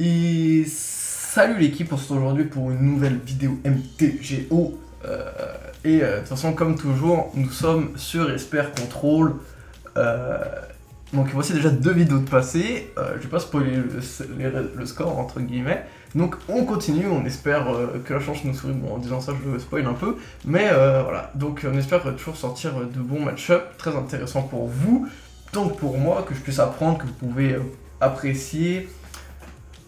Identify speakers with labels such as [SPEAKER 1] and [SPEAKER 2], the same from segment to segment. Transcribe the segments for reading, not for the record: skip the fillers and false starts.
[SPEAKER 1] Et salut l'équipe, on se retrouve aujourd'hui pour une nouvelle vidéo MTGO. De toute façon, comme toujours, nous sommes sur Esper Control. Euh, donc voici déjà 2 vidéos de passé. Je vais pas spoiler le score entre guillemets. Donc on continue, on espère que la chance nous sourit. Bon, en disant ça, je spoil un peu. Mais voilà, donc on espère toujours sortir de bons match-up, très intéressants pour vous. Donc pour moi, que je puisse apprendre, que vous pouvez apprécier.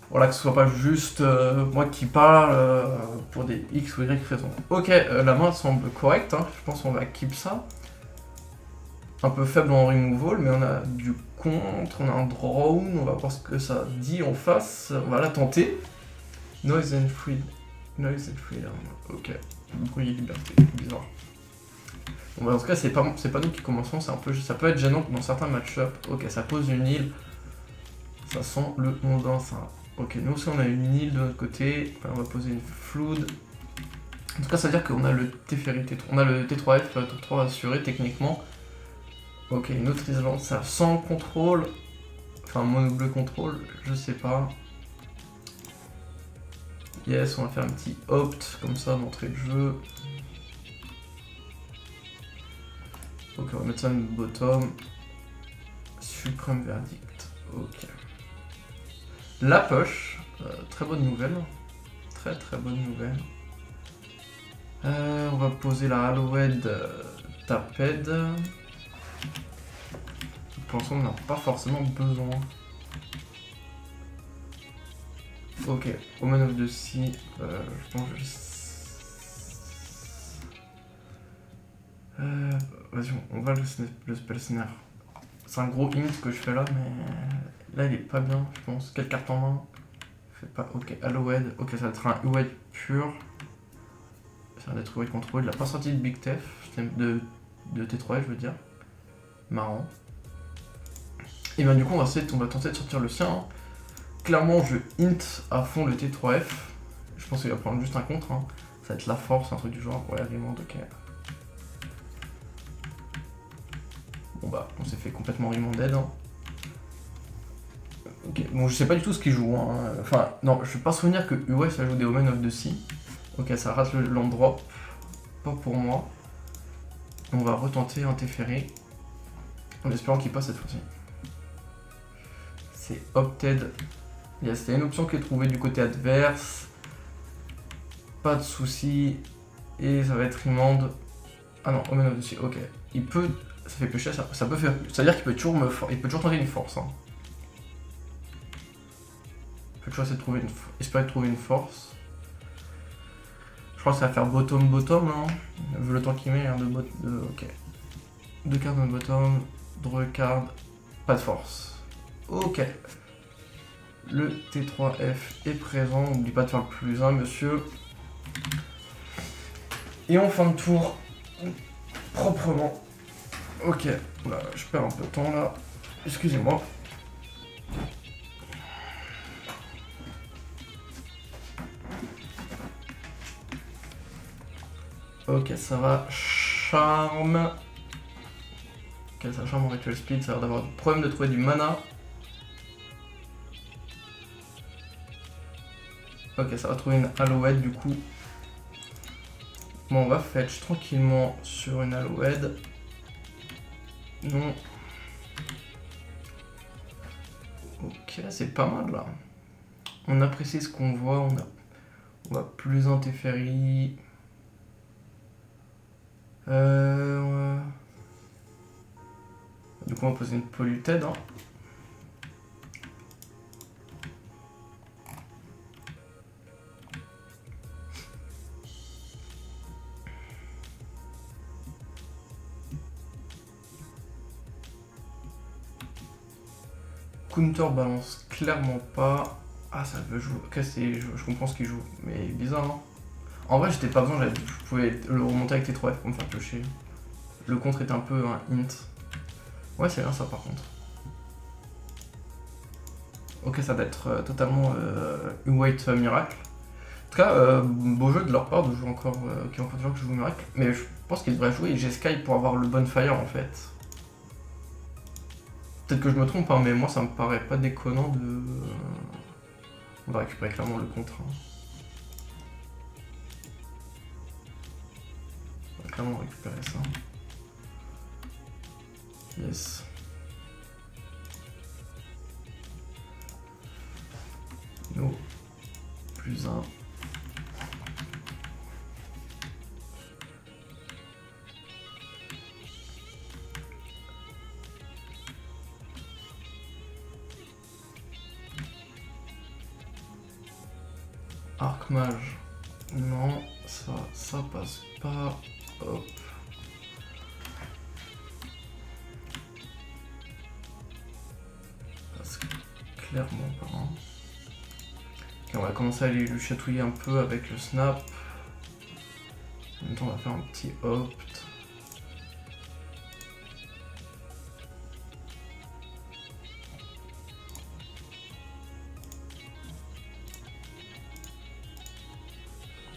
[SPEAKER 1] Voilà, que ce soit pas juste moi qui parle pour des X ou Y raisons. Ok, la main semble correcte, hein. Je pense qu'on va keep ça. Un peu faible en removal, mais on a du contre, on a un drone, on va voir ce que ça dit en face, on va la tenter. Noise and freedom, ok. Bruit et liberté, bizarre. Bon bah en tout cas c'est pas nous qui commençons, c'est un peu, ça peut être gênant dans certains match-up. Ok, ça pose une île, ça sent le mondain ça. Ok, nous aussi on a une île de notre côté, enfin, on va poser une flood. En tout cas ça veut dire qu'on a le Teferi T3, on a le T3F top 3 assuré techniquement. Ok, une autre Islande, ça sans contrôle, enfin mono bleu contrôle, je sais pas. Yes, on va faire un petit opt comme ça d'entrée de jeu. Ok, on va mettre ça en bottom. Supreme verdict, ok. La poche, très bonne nouvelle. Très bonne nouvelle. On va poser la Hallowed Taped. Pour l'instant, on n'a pas forcément besoin. Ok, Omen of the Sea, je pense que vas-y, on va le spell snare. C'est un gros hint que je fais là, mais là il est pas bien, je pense. Quelle carte en main? Fait pas. Ok, Hallowed. Ok, ça va être un White pur. Ça va être White control. Il a pas sorti de Big Tef, de T3, je veux dire. Marrant. Et bien du coup, on va tenter de sortir le sien. Hein. Clairement, je hint à fond le T3F. Je pense qu'il va prendre juste un contre. Hein. Ça va être la force, un truc du genre. Ouais, vraiment, ok. Bon bah, on s'est fait complètement remanded. Hein. Ok, bon, je sais pas du tout ce qu'il joue. Hein. Enfin, non, je vais pas souvenir que US a joué des Omen of the Sea. Ok, ça rate le land drop. Pas pour moi. On va retenter un Teferi. En espérant qu'il passe cette fois-ci. C'est opted. Yes, c'était une option qui est trouvée du côté adverse. Pas de soucis. Et ça va être remand. Ah non, Omen of the Sea, ok. Il peut. Ça fait pêcher, ça peut faire. C'est-à-dire qu'il peut toujours il peut toujours tenter une force. Hein. Il peut toujours essayer de espérer de trouver une force. Je crois que ça va faire bottom, hein. Vu le temps qu'il met, hein, ok. 2 cartes de bottom, draw card, pas de force. Ok. Le T3F est présent, n'oublie pas de faire le plus 1, monsieur. Et en fin de tour, proprement. Ok, là, je perds un peu de temps là. Excusez-moi. Ok, ça va. Charme. Ok, ça charme en ritual speed, ça a l'air d'avoir des problèmes de trouver du mana. Ok, ça va trouver une Hallowed du coup. Bon, on va fetch tranquillement sur une Hallowed. Non. Ok, c'est pas mal là. On apprécie ce qu'on voit, on va plus un Teferi. Du coup, on va poser une polluted. Hein. Counter balance clairement pas. Ah, ça veut jouer. Ok, je comprends ce qu'il joue, mais bizarre, hein. En vrai, j'étais pas besoin, je pouvais le remonter avec T3F pour me faire piocher. Le contre est un peu un hint. Ouais, c'est bien ça par contre. Ok, ça va être totalement une White Miracle. En tout cas, beau jeu de leur part de jouer encore, qui ont encore des gens qui jouent Miracle. Mais je pense qu'ils devraient jouer G-Sky pour avoir le Bonfire en fait. Peut-être que je me trompe, hein, mais moi ça me paraît pas déconnant de. On va récupérer clairement le contre. Hein. On va clairement récupérer ça. Yes. No. Plus 1. Arc-mage. Non, ça passe pas. Hop. Passe clairement pas. Hein. Ok, on va commencer à aller lui chatouiller un peu avec le snap. En même temps, on va faire un petit opt.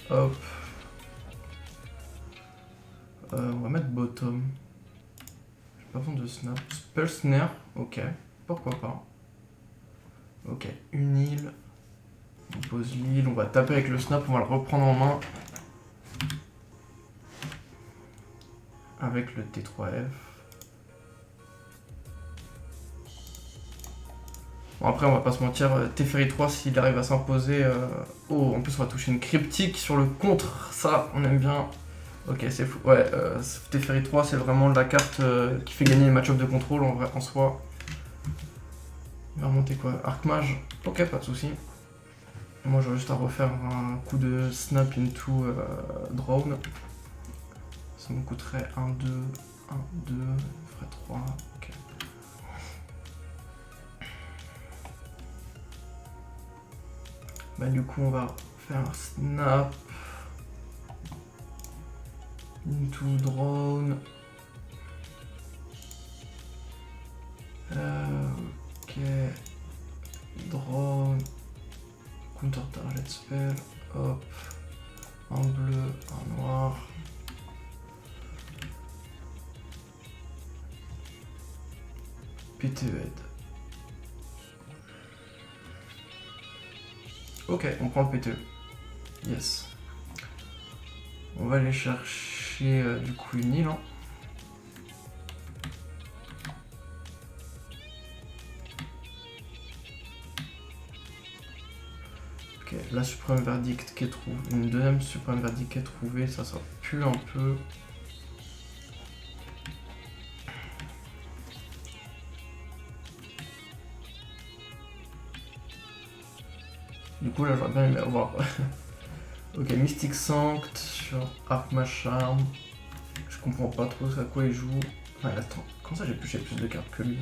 [SPEAKER 1] Hop. On va mettre bottom. J'ai pas besoin de snap. Spell snare, ok. Pourquoi pas. Ok, une île. On pose l'île, on va taper avec le snap, on va le reprendre en main. Avec le T3F. Bon après on va pas se mentir, Teferi 3 s'il arrive à s'imposer... Oh, en plus on va toucher une cryptique sur le contre, ça on aime bien. Ok, c'est fou. Ouais, Teferi 3 c'est vraiment la carte qui fait gagner les match-up de contrôle en vrai, en soi. Il va remonter quoi? Arc-mage. Ok, pas de soucis. Moi j'aurais juste à refaire un coup de snap into drone. Ça me coûterait 1, 2, 1, 2, je ferait 3. Ok. Bah du coup on va faire un snap into drone. Ok. Drone. Counter target spell. Hop. Un bleu, un noir. PTE head. Ok, on prend le PTE. Yes. On va aller chercher du coup une île. Hein. Ok, la suprême verdict qui est trouvée. Une deuxième suprême verdict qui est trouvée. Ça pue un peu. Du coup là j'aurais bien aimé avoir. Ok, Mystic Sanct sur Arc-mage Charm. Je comprends pas trop à quoi il joue. Enfin, attends, comment ça j'ai plus de cartes que lui?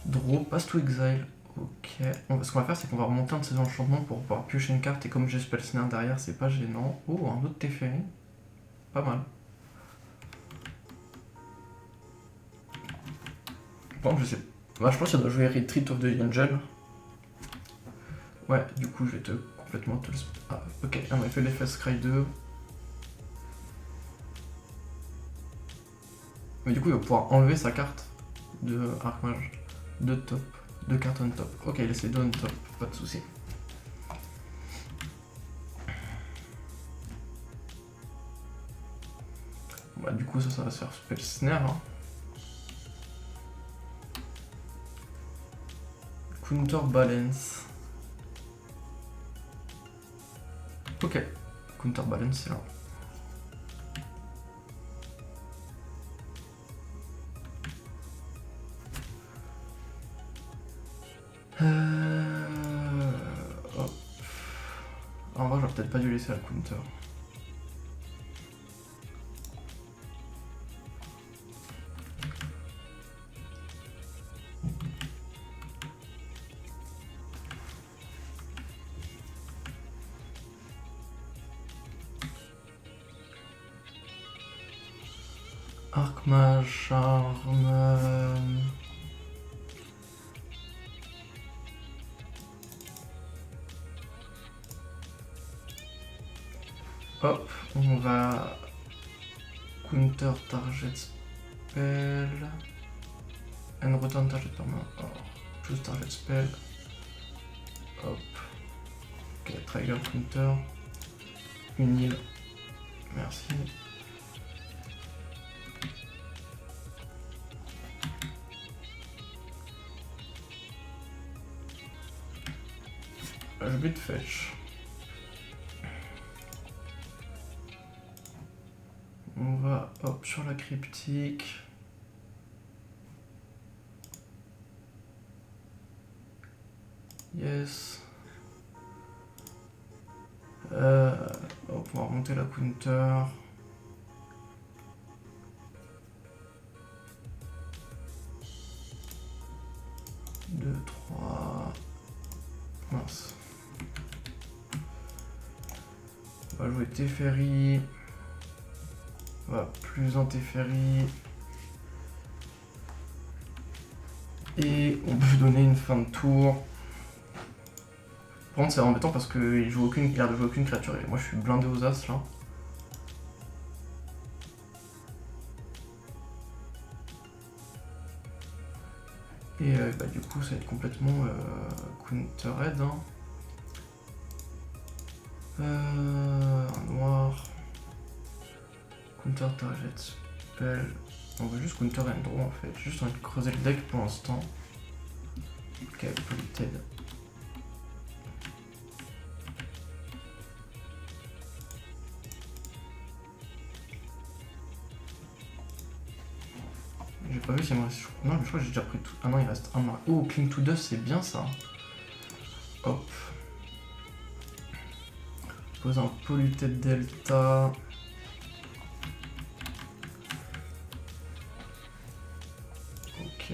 [SPEAKER 1] Draw, Pass to Exile. Ok. Bon, ce qu'on va faire, c'est qu'on va remonter un de ses enchantements pour pouvoir piocher une carte. Et comme j'ai Spell Snare derrière, c'est pas gênant. Oh, un autre Teferi. Pas mal. Bon, je sais. Bah, je pense qu'il doit jouer Retreat of the Angel. Ouais, du coup, je vais complètement te le... Ah, ok, on a fait l'effet Scry 2. Mais du coup, il va pouvoir enlever sa carte de Arc-mage. De top. De carte on top. Ok, il essaie de on top, pas de soucis. Bah, du coup, ça va se faire Spell Snare. Hein. Counterbalance. Ok, Counterbalance, c'est là. Hop. En vrai, j'aurais peut-être pas dû laisser la counter. Arc-mage, charme... Hop, on va counter target spell and return target permanent or choose target spell. Hop. Ok, trigger counter. Une île. Merci. Je vais te fetch. On va hop sur la cryptique. Yes. Hop, on va remonter la counter. Deux, trois. Mince. On va jouer Teferi. On va plus un Teferi. Et on peut donner une fin de tour. Par contre, c'est embêtant parce qu'il joue aucune, il a de jouer aucune créature. Et moi, je suis blindé aux as là. Et bah, du coup, ça va être complètement counter-head. Hein. Un noir. Counter target spell. On veut juste counter and draw en fait. Juste envie de creuser le deck pour l'instant. Ok, polluted. J'ai pas vu s'il me reste. Non, mais je crois que j'ai déjà pris tout. Ah non, il reste un marque. Oh, Cling to Dust, c'est bien ça. Hop. Pose un polluted delta. Ok.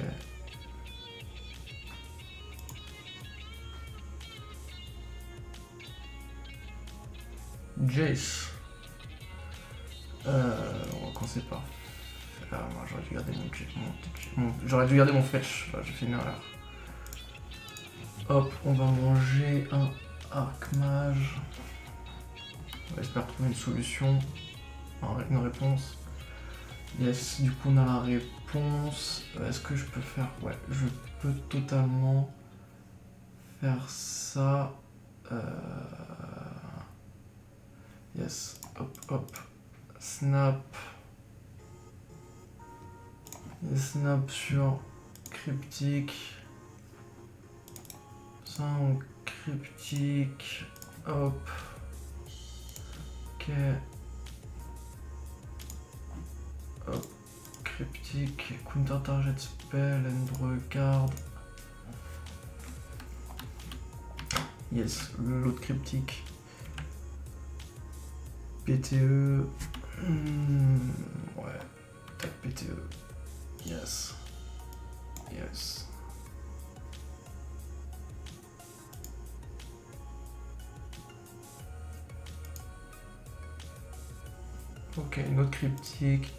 [SPEAKER 1] Jace. On va commencer par. Ah, moi j'aurais dû garder j'aurais dû garder mon fetch. J'ai fait une erreur. Hop, on va manger un Archmage. On va espérer trouver une solution. Une réponse. Yes, du coup on a la réponse. Est-ce que je peux faire. Ouais, je peux totalement faire ça. Yes, hop, hop. Snap. Et snap sur cryptique. Ça en cryptique. Hop. Ok. Hop. Cryptique. Counter target spell and draw card. Yes, l'autre cryptique. PTE. Ouais. Tac, PTE. Yes. Yes. Ok, une autre cryptique.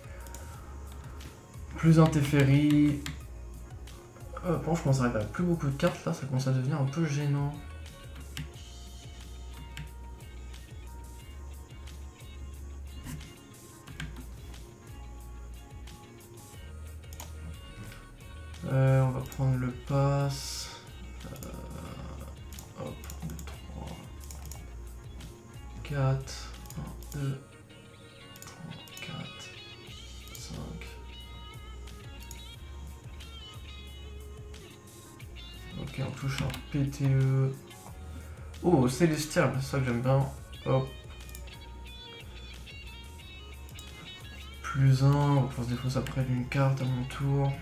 [SPEAKER 1] Plus un Teferi. Bon, je commence à arriver à plus beaucoup de cartes là, ça commence à devenir un peu gênant. On va prendre le pass. Hop, 1, 2, 3, 4, 1, 2, 3, 4, 5. Ok, on touche un PTE. Oh, Célestial, c'est ça que j'aime bien. Hop. Plus 1, on va pouvoir se défausser après d'une carte à mon tour.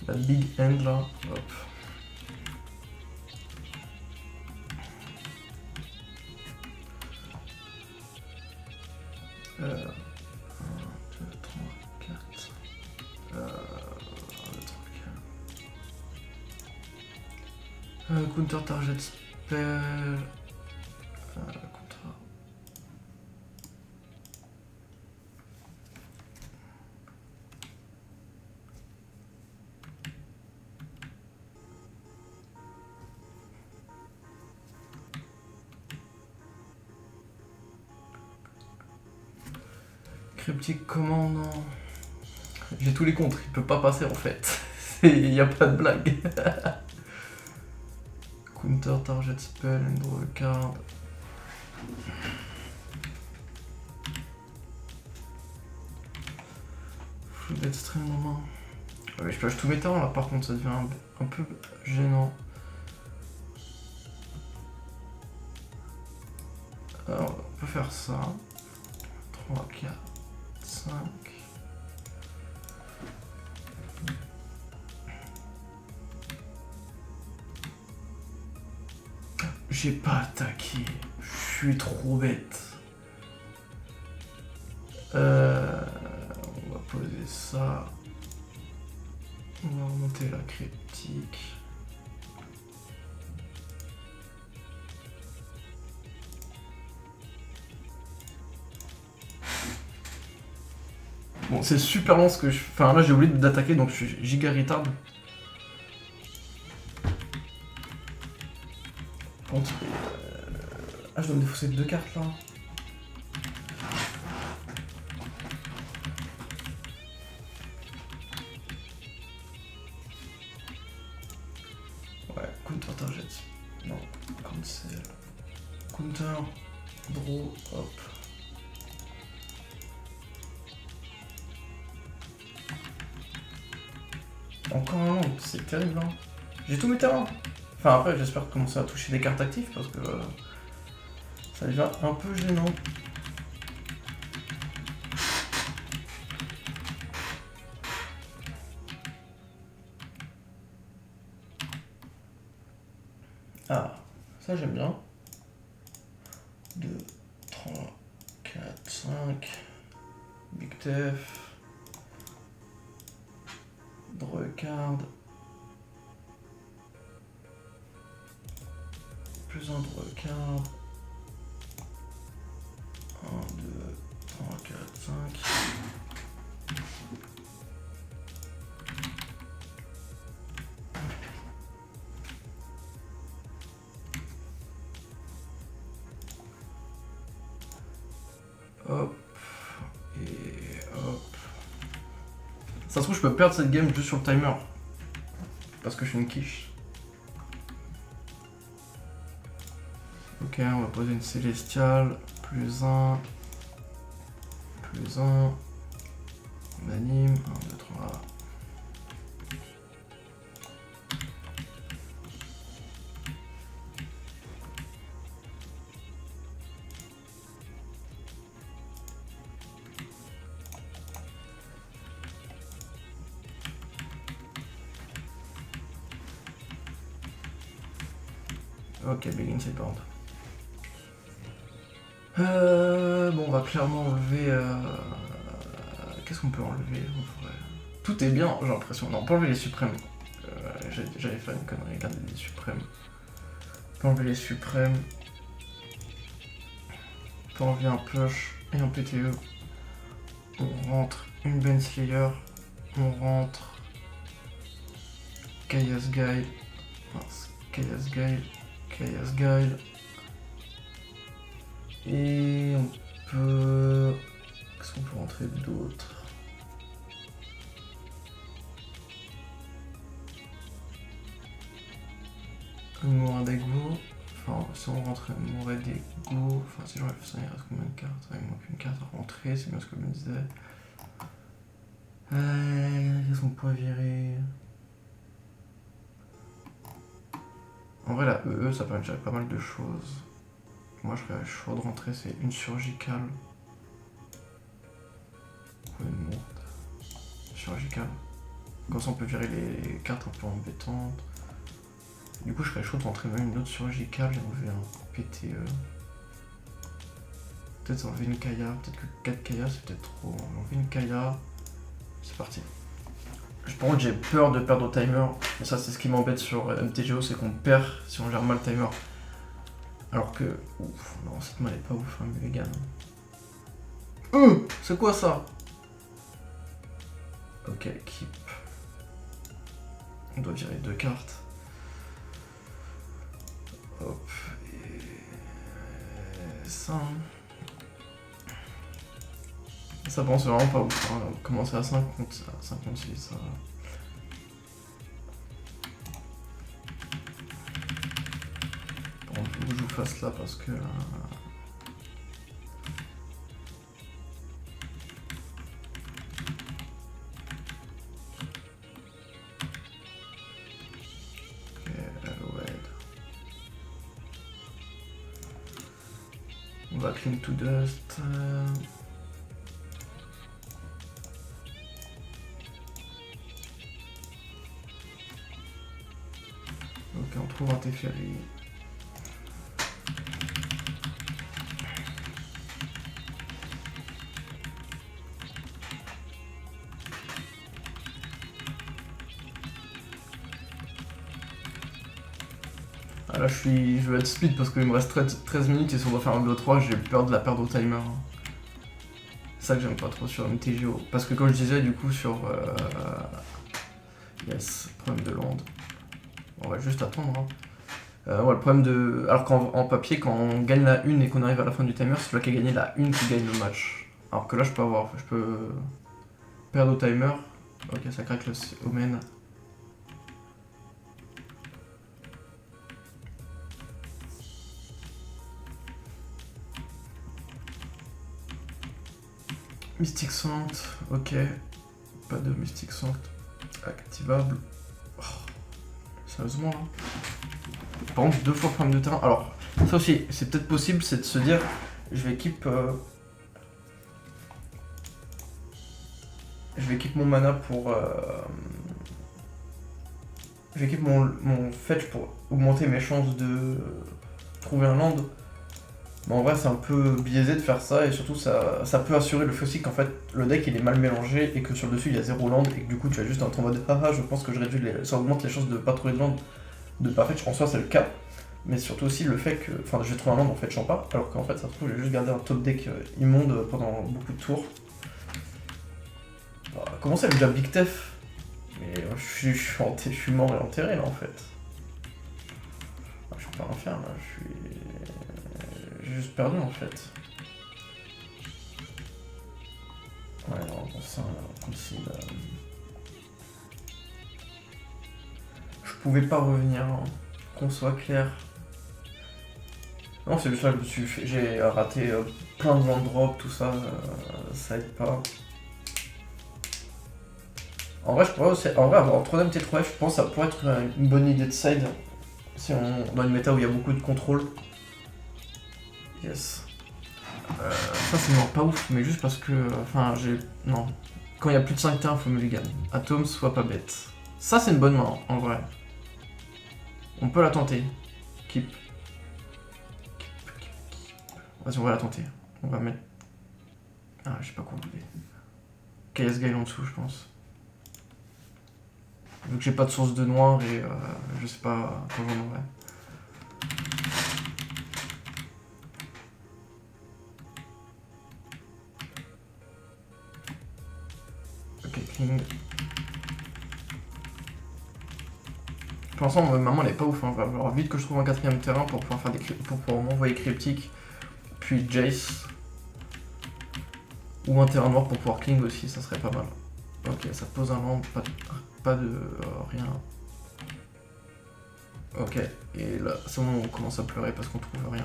[SPEAKER 1] La big end là, hop. Un, 2, 3, 4. 1, 2, 3, 4. Counter target spell. Cryptique comment non. J'ai tous les contres, il peut pas passer en fait. Il n'y a pas de blague. Counter target spell and draw a card. Flooded stream en main. Ouais, je pioche tous mes talents là, par contre ça devient un peu gênant. Alors, on peut faire ça. 3, 4, 5. J'ai pas attaqué. Je suis trop bête. On va poser ça. On va remonter la cryptique. Bon, c'est super long ce que je... Enfin, là, j'ai oublié d'attaquer, donc je suis giga retard. Contre... Ah, je dois me défausser 2 cartes, là. Ouais, counter target. Non, cancel. Counter, draw, hop. Encore un land, c'est terrible, hein. J'ai tous mes terrains. Enfin, après, j'espère commencer à toucher des cartes actives parce que ça devient un peu gênant. Ah, ça j'aime bien. 2, 3, 4, 5. Big Tef. Draw a card. Plus un draw a card. 1, 2, 3, 4, 5. Hop. Et hop. Ça se trouve, je peux perdre cette game juste sur le timer. Parce que je suis une quiche. Ok, on va poser une célestiale. Plus 1. Plus 1. On anime. 1, 2, 3. Ok, big inside board. Bon, on va clairement enlever... Qu'est-ce qu'on peut enlever? Tout est bien, j'ai l'impression. Non, on peut enlever les suprêmes. J'avais fait une connerie, regardez les suprêmes. On peut enlever les suprêmes. On peut enlever un push et un PTE. On rentre une Baneslayer. On rentre... Chaos Guile. Mince, Chaos Guile. Chaos Guile. Et on peut... Qu'est-ce qu'on peut rentrer d'autre? Une Mourad d'Ego. Enfin, si on rentre une Mourad d'Ego... Enfin, si j'enlève ça, il reste combien de cartes? Il manque une carte à rentrer, c'est bien ce que je me disais. Qu'est-ce qu'on pourrait virer? En vrai, la EE, ça permet de gérer pas mal de choses. Moi, je serais chaud de rentrer, c'est une surgicale. Ou une mourde. Surgicale. Comme ça, on peut virer les cartes un peu embêtantes. Du coup, je serais chaud de rentrer même une autre surgicale et enlever un PTE. Peut-être enlever une Kaya. Peut-être que 4 Kaya, c'est peut-être trop. Enlever une Kaya. C'est parti. Par contre, j'ai peur de perdre au timer. Et ça, c'est ce qui m'embête sur MTGO, c'est qu'on perd si on gère mal le timer. Alors que... Ouf, non, cette main elle est pas ouf, hein, Mulligan. C'est quoi ça? Ok, keep. On doit virer 2 cartes. Hop. Et... ça. Ça pense vraiment pas ouf. Hein. Commencer à 5 contre 56, ça... fasse là parce que... On va clean to dust. Ok, on trouve un Teferi. Ah là je vais être speed parce qu'il me reste 13 minutes et si on doit faire un 2-3, j'ai peur de la perdre au timer. C'est ça que j'aime pas trop sur MTGO. Parce que comme je disais du coup sur... Yes, problème de land. On va juste attendre. Hein. Ouais, le problème de... Alors qu'en papier, quand on gagne la 1 et qu'on arrive à la fin du timer, c'est celui qui a gagné la 1 qui gagne le match. Alors que là je peux perdre au timer. Ok, ça craque le Omen. Mystic Saint, ok. Pas de Mystic Saint activable. Oh, sérieusement là. Par contre, 2 fois problème de terrain. Alors, ça aussi, c'est peut-être possible, c'est de se dire, je vais keep mon mana pour... je vais keep mon fetch pour augmenter mes chances de trouver un land. Mais en vrai, c'est un peu biaisé de faire ça, et surtout, ça peut assurer le fait aussi qu'en fait, le deck il est mal mélangé, et que sur le dessus il y a 0 land, et que du coup, tu as juste un ton mode haha, je pense que je réduis ça augmente les chances de pas trouver de land, de pas fetch. En soi, c'est le cas. Mais surtout aussi le fait que... Enfin, j'ai trouvé un land en fetchant pas, alors qu'en fait, ça se trouve, j'ai juste gardé un top deck immonde pendant beaucoup de tours. Comment ça, déjà Big Tef? Mais je suis mort et enterré là en fait. Je suis pas un faire là, j'ai juste perdu en fait. Ouais, non, bon ça, comme si... Je pouvais pas revenir, hein. Qu'on soit clair. Non, c'est juste là que j'ai raté plein de land drop, tout ça, ça aide pas. En vrai, avoir un 3ème T3F, je pense que ça pourrait être une bonne idée de side. Si on dans une méta où il y a beaucoup de contrôle. Yes. Ça c'est non pas ouf, mais juste parce que... Enfin, non. Quand il y a plus de 5 terrains, faut mulligan. Atom, soit pas bête. Ça c'est une bonne main, en vrai. On peut la tenter. Keep. Vas-y, on va la tenter. On va mettre... Ah, je sais pas quoi enlever. KS Gale en dessous, je pense. Vu que j'ai pas de source de noir et je sais pas quand j'en aurai. Ok, clean. Pour l'instant, maman elle est pas ouf, hein. Il va falloir vite que je trouve un 4ème terrain pour pouvoir faire pour pouvoir m'envoyer cryptique, puis Jace. Ou un terrain noir pour pouvoir cling aussi, ça serait pas mal. Ok, ça pose un land, pas de rien. Ok, et là, c'est bon, on commence à pleurer parce qu'on trouve rien.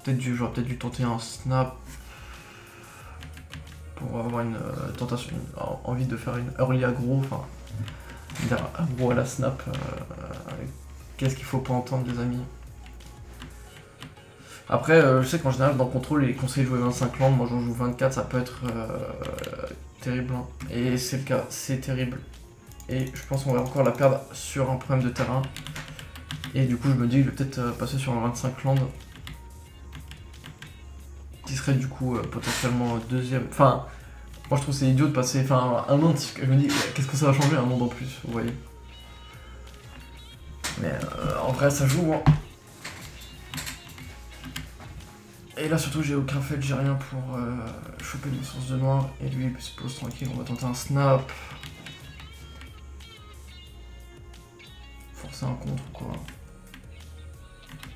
[SPEAKER 1] J'aurais peut-être dû tenter un snap pour avoir une tentation, envie de faire une early aggro, enfin, dire aggro à la snap. Qu'est-ce qu'il faut pas entendre, les amis? Après, je sais qu'en général, dans Control, les conseils de jouer 25 landes, moi j'en joue 24, ça peut être terrible. Hein. Et c'est le cas, c'est terrible. Et je pense qu'on va encore la perdre sur un problème de terrain. Et du coup, je me dis que je vais peut-être passer sur un 25 landes. Qui serait du coup potentiellement deuxième. Enfin, moi je trouve c'est idiot de passer un land. Je me dis, qu'est-ce que ça va changer un land en plus, vous voyez. Mais en vrai, ça joue. Hein. Et là surtout j'ai aucun fait, j'ai rien pour choper une source de noir et lui il se pose tranquille, on va tenter un snap. Forcer un contre ou quoi.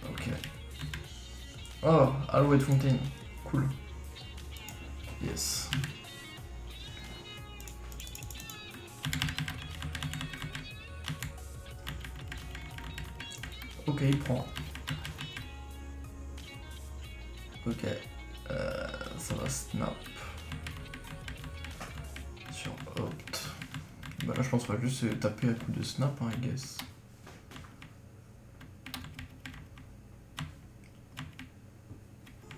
[SPEAKER 1] Ok. Oh, Alouette Fontaine, cool. Yes. Ok, il prend. Ok. Ça va snap. Sur opt. Bah là je pense qu'on va juste se taper à coup de snap, hein, I guess.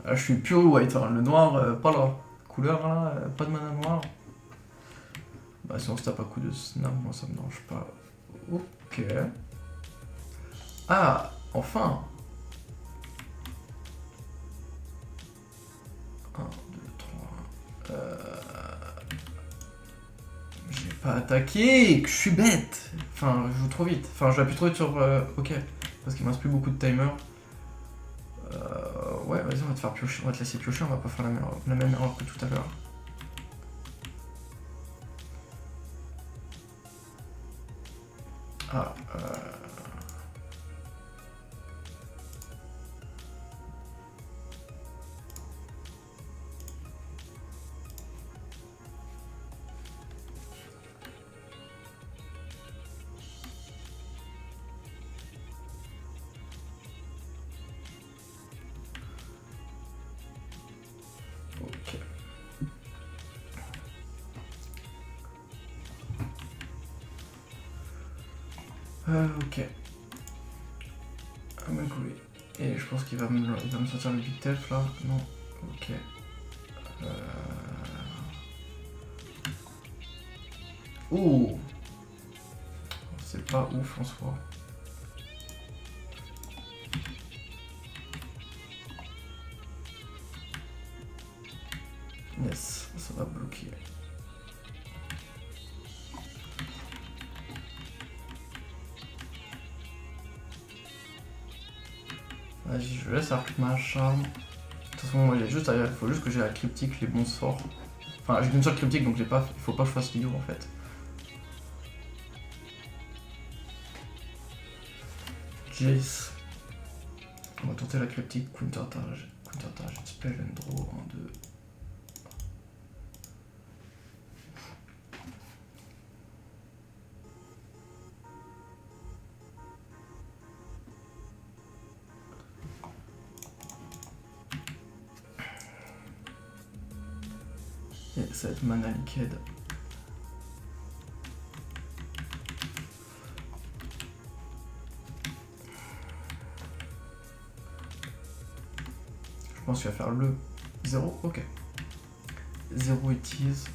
[SPEAKER 1] Là je suis pure white, hein. Le noir, pas là. Couleur là, pas de mana noire. Bah si on se tape à coup de snap, moi ça me dérange pas. Ok. Ah, enfin. 1, 2, 3. J'ai pas attaqué, que je suis bête. Enfin, je joue trop vite. Enfin, je appuie trop vite sur OK. Parce qu'il me reste plus beaucoup de timer. Ouais, vas-y, on va te faire piocher. On va te laisser piocher, on va pas faire la même erreur que tout à l'heure. Ah, ok. Ok. I'm agree. Et je pense qu'il va me sortir le big tef là. Non. Ok. Oh, c'est pas ouf en soi. Yes, ça va bloquer. Vas-y, je laisse arc ma charme. De toute façon, moi, il faut juste que j'ai la cryptique, les bons sorts. Enfin, j'ai qu'une seule cryptique, donc il faut pas que je fasse vidéo en fait. Jace. On va tenter la cryptique, counter target, spell and draw, 1, 2. Et ça va être mana liquide. Je pense qu'il va faire le 0, ok. 0 utilise.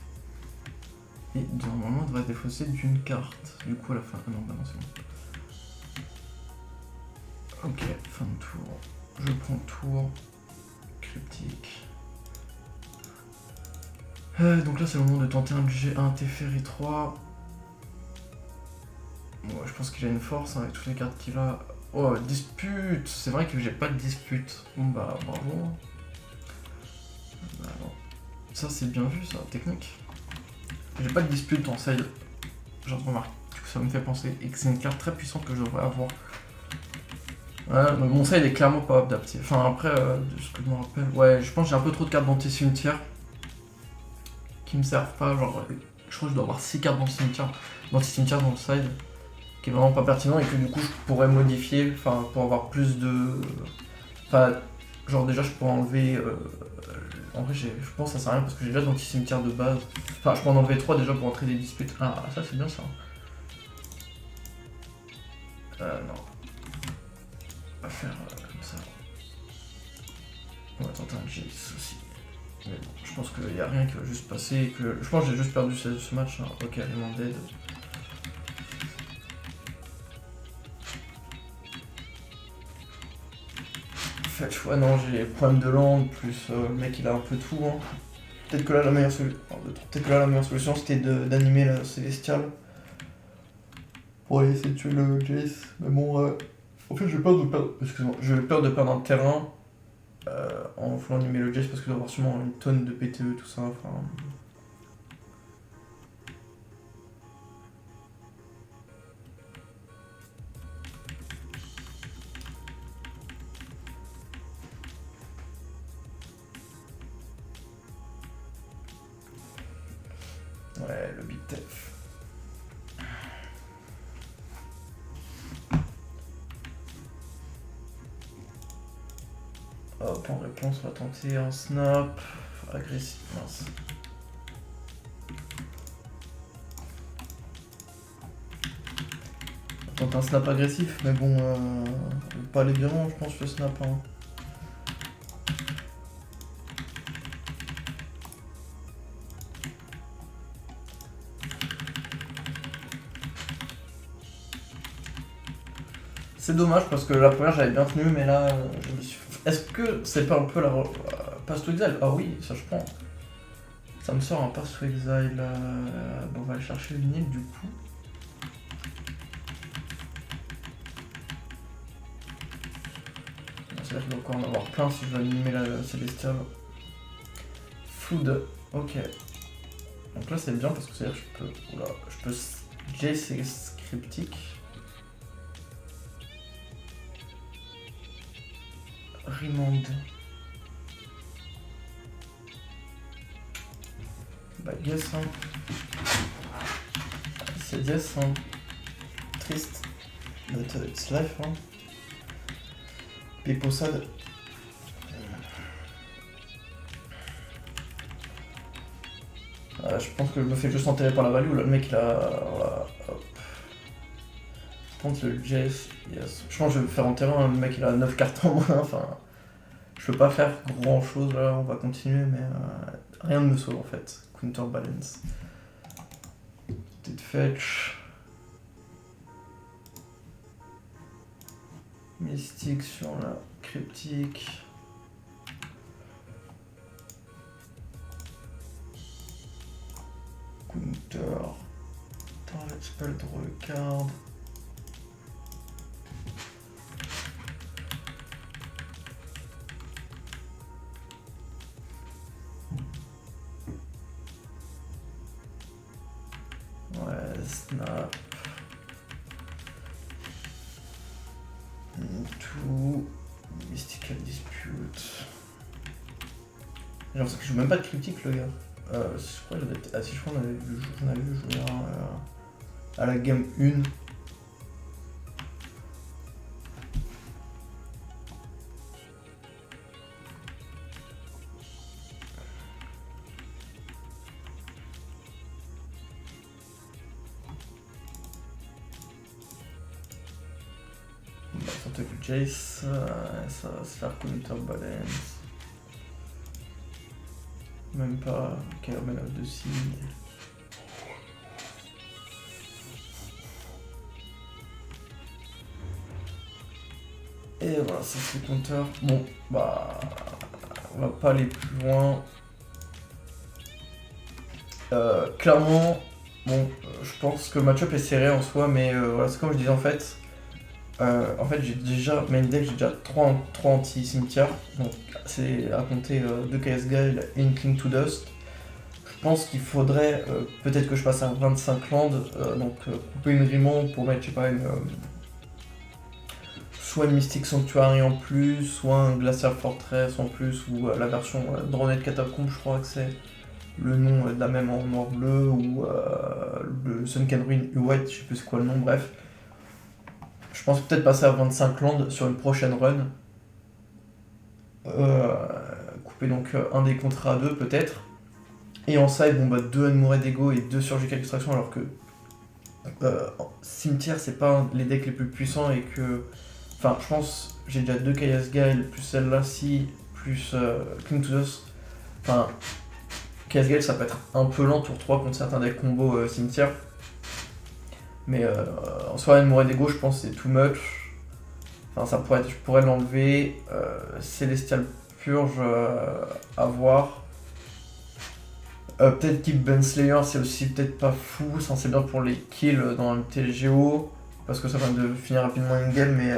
[SPEAKER 1] Et normalement, on devrait défausser d'une carte. Du coup, à la fin. Ah non, bah non, c'est bon. Ok, fin de tour. Je prends tour. Cryptique. Donc là, c'est le moment de tenter un G1 Teferi 3. Ouais, je pense qu'il a une force hein, avec toutes les cartes qu'il a. Oh, dispute. C'est vrai que j'ai pas de dispute. Bon bah, bravo. Bah, alors. Ça, c'est bien vu, ça, technique. J'ai pas de dispute en side. J'en remarque que ça me fait penser. Et que c'est une carte très puissante que je devrais avoir. Ouais, mais mon side est clairement pas adapté. Enfin, après, de ce que je me rappelle. Ouais, je pense que j'ai un peu trop de cartes d'anti-cimetière. Qui me servent pas. Genre, je crois que je dois avoir 6 cartes d'anti-cimetière dans le side. Qui est vraiment pas pertinent et que du coup je pourrais modifier, enfin pour avoir plus de... Enfin, genre déjà je pourrais enlever... En vrai je pense que ça sert à rien parce que j'ai déjà d'anti-cimetière de base. Enfin je peux en enlever 3 déjà pour entrer des disputes. Ah ça c'est bien ça. Non. On va faire comme ça. On va tenter un Jace aussi. Mais bon, je pense qu'il n'y a rien qui va juste passer. Je pense que j'ai juste perdu ce match. Hein. Ok, elle est dead. Ouais, non, j'ai problème de land, plus le mec il a un peu tout. Hein. Peut-être que là la meilleure solution c'était d'animer la célestiale pour aller essayer de tuer le Jace. Mais bon, en fait j'ai peur de perdre. Excuse-moi, j'ai peur de perdre un terrain en voulant animer le Jace parce que je dois avoir sûrement une tonne de PTE, tout ça. Enfin. Ouais, le Big Tef. Hop, en réponse, on va tenter un snap agressif. Mince. On tente un snap agressif, mais bon, pas aller bien loin, je pense, le snap. Hein. C'est dommage parce que la première j'avais bien tenu, mais là je me suis. Est-ce que c'est pas un peu la pass to exile? Ah oui, ça je prends. Ça me sort un pass to exile. Bon, on va aller chercher une île du coup. C'est-à-dire qu'il va encore en avoir plein si je veux animer la célestiale. Food, ok. Donc là c'est bien parce que c'est-à-dire que je peux. Oula, je peux. Jace cryptique. Remand. Bah guess hein. C'est guess hein. Triste. But it's life hein. People sad. Je pense que je me fais juste enterrer par la value, là le mec il a. Voilà, hop. Je pense le Jace, yes. Je pense que je vais me faire enterrer, hein. Le mec il a 9 cartes en main, enfin. Je peux pas faire grand chose là, on va continuer, mais rien ne me sauve en fait. Counterbalance. Peut-être fetch. Mystique sur la cryptique. Counter. Target spell draw a card. Ouais, snap. Tout. Mystical dispute. J'ai l'impression que je joue même pas de cryptique le gars. Je crois que j'avais. Ah si, je crois qu'on avait vu jouer à la game 1. On va tenter le Jace, ça va se faire counterbalance. Même pas Caramel de signe. Et voilà, ça c'est counter. Bon, bah. On va pas aller plus loin. Clairement, bon, je pense que le match-up est serré en soi, mais voilà, c'est comme je disais en fait. J'ai déjà, main deck, j'ai déjà 3 anti-cimetières, donc c'est à compter 2 KS Guile et une Cling to Dust. Je pense qu'il faudrait peut-être que je passe à 25 lands, donc couper une Rimond pour mettre, je sais pas, soit une Mystic Sanctuary en plus, soit un Glacial Fortress en plus, ou la version Drowned Catacomb, je crois que c'est le nom de la même en noir-bleu, ou le Sunken Ruin White, je sais plus c'est quoi le nom, bref. Je pense peut-être passer à 25 lands sur une prochaine run. Couper donc un des contrats à 2 peut-être. Et en side, bon bah 2 Unmoored Ego et 2 Surgical Extraction, alors que Cimetière c'est pas les decks les plus puissants et que. Enfin, je pense j'ai déjà 2 Chaos Guile plus celle-là-ci, plus Cling to Dust. Enfin, Chaos Guile ça peut être un peu lent tour 3 contre certains decks combo Cimetière. Mais en soi, Unmoored Ego, je pense que c'est too much. Enfin, ça pourrait être, je pourrais l'enlever. Celestial Purge à voir. Peut-être Keep Baneslayer, c'est aussi peut-être pas fou. C'est bien pour les kills dans le TLGO. Parce que ça va de finir rapidement une game, mais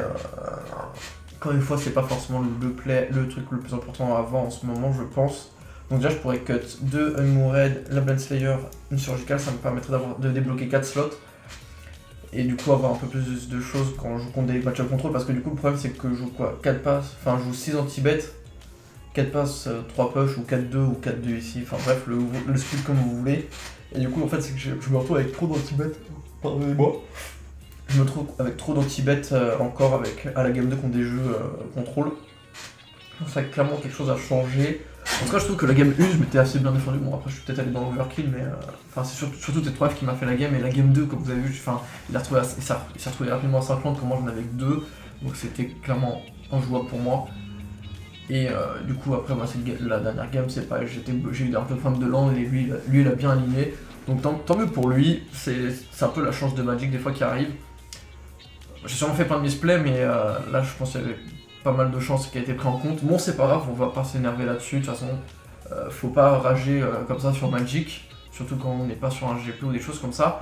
[SPEAKER 1] encore une fois, c'est pas forcément le truc le plus important à avoir en ce moment, je pense. Donc déjà, je pourrais cut 2 Unmoored, la Baneslayer, une Surgical, ça me permettrait de débloquer 4 slots. Et du coup avoir un peu plus de choses quand je joue contre des match-up contrôle, parce que du coup le problème c'est que je joue quoi 4 passes, enfin je joue 6 anti-bet, 4 passes, 3 push ou 4-2 ou 4-2 ici, enfin bref le split comme vous voulez. Et du coup en fait c'est que je me retrouve avec trop d'anti-bet, pardonnez-moi. Je me trouve avec trop d'anti-bet encore à la game 2 contre des jeux contrôle. Donc ça, clairement, quelque chose a changé. En tout cas, je trouve que la game 1, je m'étais assez bien défendu. Bon, après, je suis peut-être allé dans l'overkill, mais enfin, c'est surtout T3F qui m'a fait la game. Et la game 2, comme vous avez vu, enfin, il s'est retrouvé rapidement à 50, comme moi j'en avais que 2. Donc c'était clairement injouable pour moi. Et du coup, après, moi, la dernière game, c'est pas, j'ai eu un peu de problème de land et lui, il a bien aligné. Donc tant mieux pour lui. C'est un peu la chance de Magic des fois qui arrive. J'ai sûrement fait plein de misplays, mais là, je pense qu'il y avait pas mal de chances qui a été pris en compte. Bon, c'est pas grave, on va pas s'énerver là-dessus. De toute façon, faut pas rager comme ça sur Magic, surtout quand on n'est pas sur un GP ou des choses comme ça.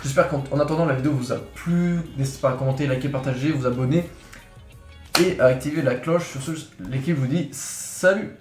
[SPEAKER 1] J'espère qu'en attendant, la vidéo vous a plu. N'hésitez pas à commenter, liker, partager, vous abonner et à activer la cloche. Sur ce, l'équipe vous dit salut!